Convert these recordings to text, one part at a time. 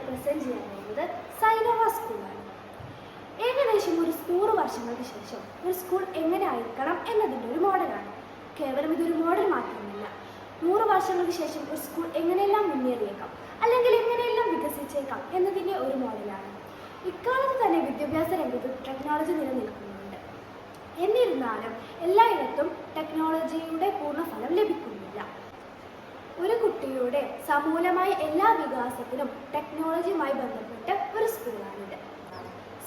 Present ചെയ്യാൻ പോകുന്നത് സൈനോവ സ്കൂളാണ്. ഏകദേശം ഒരു 100 വർഷങ്ങൾക്ക് ശേഷം ഒരു സ്കൂൾ എങ്ങനെ ആയിരിക്കണം എന്നതിൻ്റെ ഒരു മോഡലാണ്. കേവലം ഇതൊരു മോഡൽ മാത്രമല്ല, 100 വർഷങ്ങൾക്ക് ശേഷം ഒരു സ്കൂൾ എങ്ങനെയെല്ലാം മുന്നേറിയേക്കാം അല്ലെങ്കിൽ എങ്ങനെയെല്ലാം വികസിച്ചേക്കാം എന്നതിൻ്റെ ഒരു മോഡലാണ്. ഇക്കാലത്ത് തന്നെ വിദ്യാഭ്യാസ രംഗത്ത് ടെക്നോളജി നിലനിൽക്കുന്നുണ്ട്. എന്നിരുന്നാലും എല്ലായിടത്തും ടെക്നോളജിയുടെ പൂർണ്ണഫലം ലഭിക്കുന്നില്ല. ഒരു കുട്ടിയുടെ സമൂലമായ എല്ലാ വികാസത്തിനും ടെക്നോളജിയുമായി ബന്ധപ്പെട്ട ഒരു സ്കൂളാണിത്.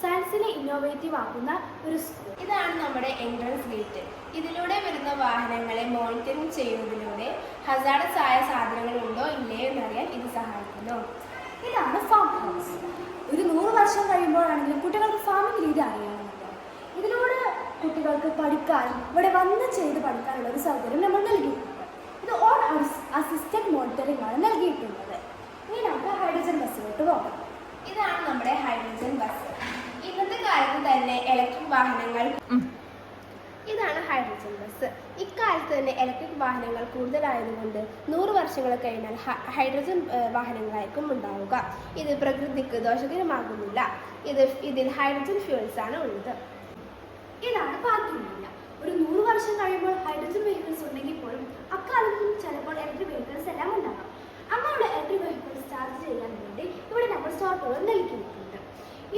സയൻസിനെ ഇന്നോവേറ്റീവ് ആക്കുന്ന ഒരു സ്കൂൾ. ഇതാണ് നമ്മുടെ എൻട്രൻസ് ഗേറ്റ്. ഇതിലൂടെ വരുന്ന വാഹനങ്ങളെ മോണിറ്ററിംഗ് ചെയ്യുന്നതിലൂടെ ഹസാർഡസ് ആയ സാധനങ്ങൾ ഉണ്ടോ ഇല്ലയോ എന്നറിയാൻ ഇത് സഹായിക്കുന്നു. ഇതാണ് ഫാം ഹൗസ്. ഒരു 100 വർഷം കഴിയുമ്പോഴാണെങ്കിലും കുട്ടികൾക്ക് ഫാമിംഗ് രീതി അറിയാവുന്നത്. ഇതിലൂടെ കുട്ടികൾക്ക് പഠിക്കാനും ഇവിടെ വന്ന് ചെയ്ത് പഠിക്കാനുള്ള ഒരു സൗകര്യം നമ്മൾ നൽകിയിട്ടുണ്ട്. ഇത് ഓൺ അസിസ്റ്റഡ് മോണിറ്ററിംഗ് ആണ് നൽകിയിട്ടുള്ളത്. ഇനി നമുക്ക് ഹൈഡ്രജൻ ബസ്സിലോട്ട് പോകാം. ഇതാണ് നമ്മുടെ ഹൈഡ്രജൻ ബസ്. ഇന്നത്തെ കാലത്ത് തന്നെ ഇലക്ട്രിക് വാഹനങ്ങൾ ഇതാണ് ഹൈഡ്രജൻ ബസ്. ഇക്കാലത്ത് തന്നെ ഇലക്ട്രിക് വാഹനങ്ങൾ കൂടുതലായതുകൊണ്ട് 100 വർഷങ്ങൾ കഴിഞ്ഞാൽ ഹൈഡ്രജൻ വാഹനങ്ങളായിരിക്കും ഉണ്ടാവുക. ഇത് പ്രകൃതിക്ക് ദോഷകരമാകുന്നില്ല. ഇതിൽ ഹൈഡ്രജൻ ഫ്യൂൾസ് ആണ് ഉള്ളത്. ഇതാണ് പാർക്കിംഗ് ഏരിയ. ഒരു 100 വർഷം കഴിയുമ്പോൾ ഹൈഡ്രജൻ വെഹിക്കിൾസ് ഉണ്ടെങ്കിൽ പോലും അക്കാലത്തും ചിലപ്പോൾ ഇലക്ട്രിക് വെഹിക്കിൾസ് എല്ലാം ഉണ്ടാകാം. അങ്ങനെയുള്ള ഇലക്ട്രിക് വെഹിക്കിൾസ് ചാർജ് ചെയ്യാൻ വേണ്ടി ഇവിടെ നമ്മൾ സ്റ്റോപ്പുകൾ നൽകിയിട്ടുണ്ട്.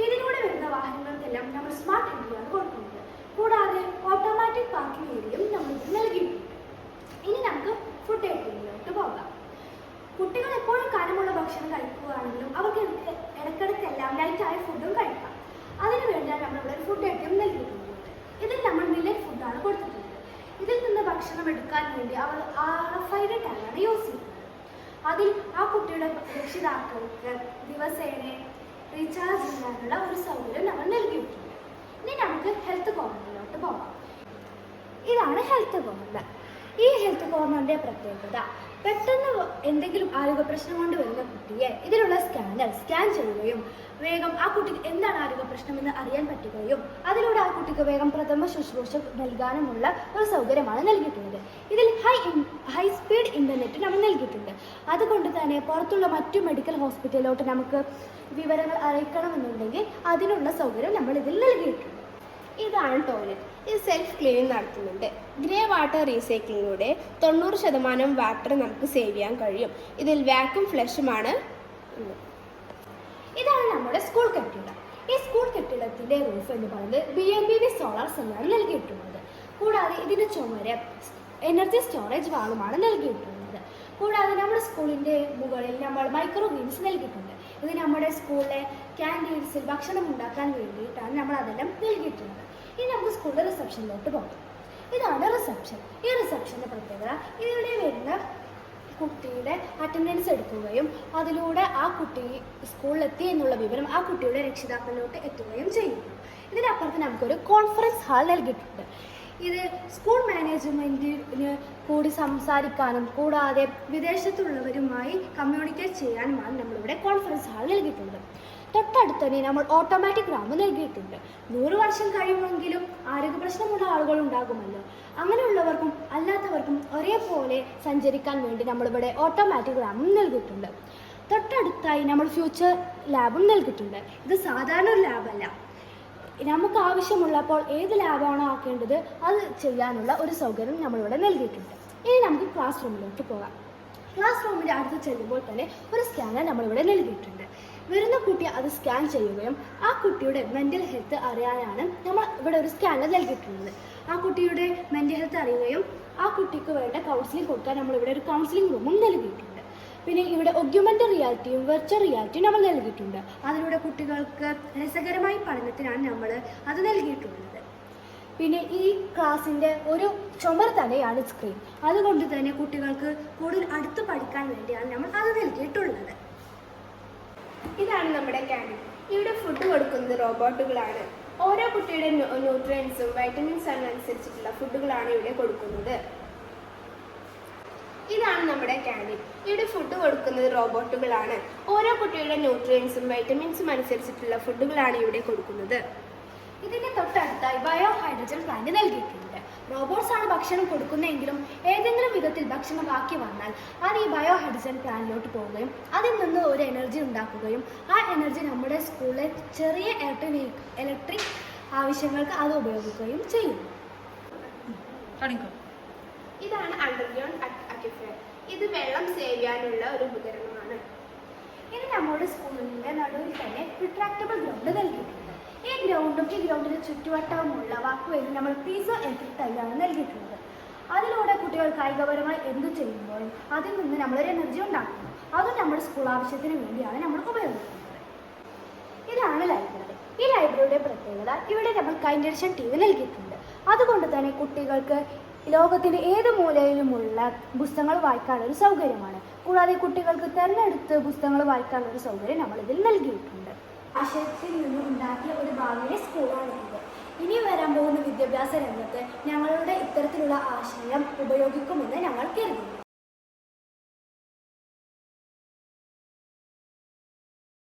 ഇതിലൂടെ വരുന്ന വാഹനങ്ങൾക്കെല്ലാം നമ്മൾ സ്മാർട്ട് എൻട്രിയാണ് കൊടുക്കുന്നത്. കൂടാതെ ഓട്ടോമാറ്റിക് പാർക്കിംഗ് ഏരിയയും നമ്മൾ ഇത് നൽകിയിട്ടുണ്ട്. ഇനി നമുക്ക് ഫുഡ് ഏരിയയിലോട്ട് പോകാം. കുട്ടികൾ എപ്പോഴും കനമുള്ള ഭക്ഷണം കഴിക്കുകയാണെങ്കിലും അവർക്ക് ഇടയ്ക്കിടയ്ക്കെല്ലാം ലൈറ്റായ ഫുഡും കഴിക്കാം. അതിനു വേണ്ടിയാണ് നമ്മളിവിടെ ഫുഡ് ഏരിയയും നൽകിയിട്ടുള്ളത്. ഇതിൽ നമ്മൾ മില്ലറ്റ് ഫുഡാണ് കൊടുത്തിട്ടുള്ളത്. ഇതിൽ നിന്ന് ഭക്ഷണം എടുക്കാൻ വേണ്ടി അവർ RFID ടാഗാണ് യൂസ് ചെയ്യുന്നത്. അതിൽ ആ കുട്ടിയുടെ രക്ഷിതാക്കൾക്ക് ദിവസേന റീചാർജ് ചെയ്യാനുള്ള ഒരു സൗകര്യം നമ്മൾ നൽകിയിട്ടുണ്ട്. ഇനി നമുക്ക് ഹെൽത്ത് കോർണറിലോട്ട് പോകാം. ഇതാണ് ഹെൽത്ത് കോർണർ. ഈ ഹെൽത്ത് കോർണറിൻ്റെ പ്രത്യേകത, പെട്ടെന്ന് എന്തെങ്കിലും ആരോഗ്യ പ്രശ്നം കൊണ്ട് വരുന്ന കുട്ടിയെ ഇതിലുള്ള സ്കാനർ സ്കാൻ ചെയ്യുകയും വേഗം ആ കുട്ടിക്ക് എന്താണ് ആരോഗ്യ പ്രശ്നമെന്ന് അറിയാൻ പറ്റുകയും അതിലൂടെ ആ കുട്ടിക്ക് വേഗം പ്രഥമ ശുശ്രൂഷ നൽകാനുമുള്ള ഒരു സൗകര്യമാണ് നൽകിയിട്ടുള്ളത്. ഇതിൽ ഹൈ സ്പീഡ് ഇൻ്റർനെറ്റ് നമ്മൾ നൽകിയിട്ടുണ്ട്. അതുകൊണ്ട് തന്നെ പുറത്തുള്ള മറ്റു മെഡിക്കൽ ഹോസ്പിറ്റലിലോട്ട് നമുക്ക് വിവരങ്ങൾ അറിയിക്കണമെന്നുണ്ടെങ്കിൽ അതിനുള്ള സൗകര്യം നമ്മൾ ഇതിൽ നൽകിയിട്ടുണ്ട്. ഇതാണ് ടോയ്ലറ്റ്. ഇത് സെൽഫ് ക്ലീനിങ് നടത്തുന്നുണ്ട്. ഗ്രേ വാട്ടർ റീസൈക്ലിങ്ങിലൂടെ 90% വാട്ടർ നമുക്ക് സേവ് ചെയ്യാൻ കഴിയും. ഇതിൽ വാക്യൂം ഫ്ലഷുമാണ്. ഇതാണ് നമ്മുടെ സ്കൂൾ കെട്ടിടം. ഈ സ്കൂൾ കെട്ടിടത്തിന്റെ റൂഫ് എന്ന് പറയുന്നത് BMBV സോളാർ സെല്ലാണ് നൽകിയിട്ടുള്ളത്. കൂടാതെ ഇതിന്റെ ചുമര് എനർജി സ്റ്റോറേജ് വാളുമാണ് നൽകിയിട്ടുള്ളത്. കൂടാതെ നമ്മുടെ സ്കൂളിന്റെ മുകളിൽ നമ്മൾ മൈക്രോവേവ്സ് നൽകിയിട്ടുണ്ട്. ഇത് നമ്മുടെ സ്കൂളിലെ ക്യാൻറ്റീൻസിൽ ഭക്ഷണം ഉണ്ടാക്കാൻ വേണ്ടിയിട്ടാണ് നമ്മൾ അതെല്ലാം നൽകിയിട്ടുള്ളത്. ഇനി നമുക്ക് സ്കൂളിലെ റിസപ്ഷനിലോട്ട് പോകാം. ഇതാണ് റിസപ്ഷൻ. ഈ റിസപ്ഷൻ്റെ പ്രത്യേകത, ഇതിലൂടെ വരുന്ന കുട്ടിയുടെ അറ്റൻഡൻസ് എടുക്കുകയും അതിലൂടെ ആ കുട്ടി സ്കൂളിലെത്തി എന്നുള്ള വിവരം ആ കുട്ടിയുടെ രക്ഷിതാക്കളിലോട്ട് എത്തുകയും ചെയ്യുന്നു. ഇതിനപ്പുറത്ത് നമുക്കൊരു കോൺഫറൻസ് ഹാൾ നൽകിയിട്ടുണ്ട്. ഇത് സ്കൂൾ മാനേജ്മെൻറ്റിന് കൂടി സംസാരിക്കാനും കൂടാതെ വിദേശത്തുള്ളവരുമായി കമ്മ്യൂണിക്കേറ്റ് ചെയ്യാനുമാണ് നമ്മളിവിടെ കോൺഫറൻസ് ഹാൾ നൽകിയിട്ടുള്ളത്. തൊട്ടടുത്ത് തന്നെ നമ്മൾ ഓട്ടോമാറ്റിക് റാമ്പ് നൽകിയിട്ടുണ്ട്. 100 വർഷം കഴിയുമെങ്കിലും ആരോഗ്യ പ്രശ്നമുള്ള ആളുകൾ ഉണ്ടാകുമല്ലോ. അങ്ങനെയുള്ളവർക്കും അല്ലാത്തവർക്കും ഒരേപോലെ സഞ്ചരിക്കാൻ വേണ്ടി നമ്മളിവിടെ ഓട്ടോമാറ്റിക് റാമ്പും നൽകിയിട്ടുണ്ട്. തൊട്ടടുത്തായി നമ്മൾ ഫ്യൂച്ചർ ലാബും നൽകിയിട്ടുണ്ട്. ഇത് സാധാരണ ഒരു ലാബല്ല. നമുക്ക് ആവശ്യമുള്ളപ്പോൾ ഏത് ലാബാണോ ആക്കേണ്ടത് അത് ചെയ്യാനുള്ള ഒരു സൗകര്യം നമ്മളിവിടെ നൽകിയിട്ടുണ്ട്. ഇനി നമുക്ക് ക്ലാസ് റൂമിലോട്ട് പോകാം. ക്ലാസ് റൂമിൻ്റെ അടുത്ത് ചെല്ലുമ്പോൾ തന്നെ ഒരു സ്കാനർ നമ്മളിവിടെ നൽകിയിട്ടുണ്ട്. വരുന്ന കുട്ടി അത് സ്കാൻ ചെയ്യുകയും ആ കുട്ടിയുടെ മെൻ്റൽ ഹെൽത്ത് അറിയാനാണ് നമ്മൾ ഇവിടെ ഒരു സ്കാനർ നൽകിയിട്ടുള്ളത്. ആ കുട്ടിയുടെ മെൻ്റൽ ഹെൽത്ത് അറിയുകയും ആ കുട്ടിക്ക് വേണ്ട കൗൺസിലിംഗ് കൊടുക്കാൻ നമ്മളിവിടെ ഒരു കൗൺസിലിംഗ് റൂമും നൽകിയിട്ടുണ്ട്. പിന്നെ ഇവിടെ ഒഗ്യുമെൻ്റഡ് റിയാലിറ്റിയും വെർച്വൽ റിയാലിറ്റിയും നമ്മൾ നൽകിയിട്ടുണ്ട്. അതിലൂടെ കുട്ടികൾക്ക് രസകരമായ പഠനത്തിനാണ് നമ്മൾ അത് നൽകിയിട്ടുള്ളത്. പിന്നെ ഈ ക്ലാസ്സിൻ്റെ ഒരു ചുമർ തന്നെയാണ് സ്ക്രീൻ. അതുകൊണ്ട് തന്നെ കുട്ടികൾക്ക് കൂടുതൽ അടുത്ത് പഠിക്കാൻ വേണ്ടിയാണ് നമ്മൾ അത് നൽകിയിട്ടുള്ളത്. ഇതാണ് നമ്മുടെ ക്യാൻറ്റീൻ. ഇവിടെ ഫുഡ് കൊടുക്കുന്നത് റോബോട്ടുകളാണ്. ഓരോ കുട്ടിയുടെ ന്യൂട്രിയൻസും വൈറ്റമിൻസും അനുസരിച്ചിട്ടുള്ള ഫുഡുകളാണ് ഇവിടെ കൊടുക്കുന്നത്. ഇതാണ് നമ്മുടെ ക്യാൻറ്റീൻ. ഇവിടെ ഫുഡ് കൊടുക്കുന്നത് റോബോട്ടുകളാണ്. ഓരോ കുട്ടിയുടെ ന്യൂട്രിയൻസും വൈറ്റമിൻസും അനുസരിച്ചിട്ടുള്ള ഫുഡുകളാണ് ഇവിടെ കൊടുക്കുന്നത്. ഇതിൻ്റെ തൊട്ടടുത്തായി ബയോ ഹൈഡ്രജൻ പ്ലാന്റ് നൽകിയിട്ടുണ്ട്. റോബോട്ട്സ് ആണ് ഭക്ഷണം കൊടുക്കുന്നതെങ്കിലും ഏതെങ്കിലും വിധത്തിൽ ഭക്ഷണം ബാക്കി വന്നാൽ അത് ഈ ബയോ ഹൈഡ്രജൻ പ്ലാന്റിലോട്ട് പോവുകയും അതിൽ നിന്ന് ഒരു എനർജി ഉണ്ടാക്കുകയും ആ എനർജി നമ്മുടെ സ്കൂളിലെ ചെറിയ ഇലക്ട്രിക് ആവശ്യങ്ങൾക്ക് അത് ഉപയോഗിക്കുകയും ചെയ്യും. ഇതാണ് അണ്ടർഗ്രൗണ്ട് അക്വിഫയർ. ഇത് വെള്ളം സേവ് ചെയ്യാനുള്ള ഒരു ഉപകരണമാണ്. ഇനി നമ്മുടെ സ്കൂളിൻ്റെ നടുവിൽ തന്നെ റിട്രാക്റ്റബിൾ ഗ്രൗണ്ട് നൽകിയിട്ടുണ്ട്. ഈ ഗ്രൗണ്ടിന് ചുറ്റുവട്ടവുമുള്ള വാക്കുവേണ്ടി നമ്മൾ പീസോ ഇലക്ട്രിക് ടൈലാണ് നൽകിയിട്ടുള്ളത്. അതിലൂടെ കുട്ടികൾ കായികപരമായി എന്തു ചെയ്യുമ്പോഴും അതിൽ നിന്ന് നമ്മളൊരു എനർജി ഉണ്ടാക്കുന്നു. അതും നമ്മുടെ സ്കൂൾ ആവശ്യത്തിന് വേണ്ടിയാണ് നമ്മൾ ഉപയോഗിക്കുന്നത്. ഇതാണ് ലൈബ്രറി. ഈ ലൈബ്രറിയുടെ പ്രത്യേകത, ഇവിടെ നമ്മൾ കൈൻഡ് എഡിഷൻ ടി വി നൽകിയിട്ടുണ്ട്. അതുകൊണ്ട് തന്നെ കുട്ടികൾക്ക് ലോകത്തിൻ്റെ ഏത് മൂലയിലുമുള്ള പുസ്തകങ്ങൾ വായിക്കാനൊരു സൗകര്യമാണ്. കൂടാതെ കുട്ടികൾക്ക് തിരഞ്ഞെടുത്ത് പുസ്തകങ്ങൾ വായിക്കാനൊരു സൗകര്യം നമ്മളിതിൽ നൽകിയിട്ടുണ്ട്. ആശയത്തിൽ നിന്നും ഉണ്ടാക്കിയ ഒരു ഭാവിയിലെ സ്കൂളാണിത്. ഇനി വരാൻ പോകുന്ന വിദ്യാഭ്യാസ രംഗത്ത് ഞങ്ങളുടെ ഇത്തരത്തിലുള്ള ആശയം ഉപയോഗിക്കുമെന്ന് ഞങ്ങൾ കരുതുന്നു.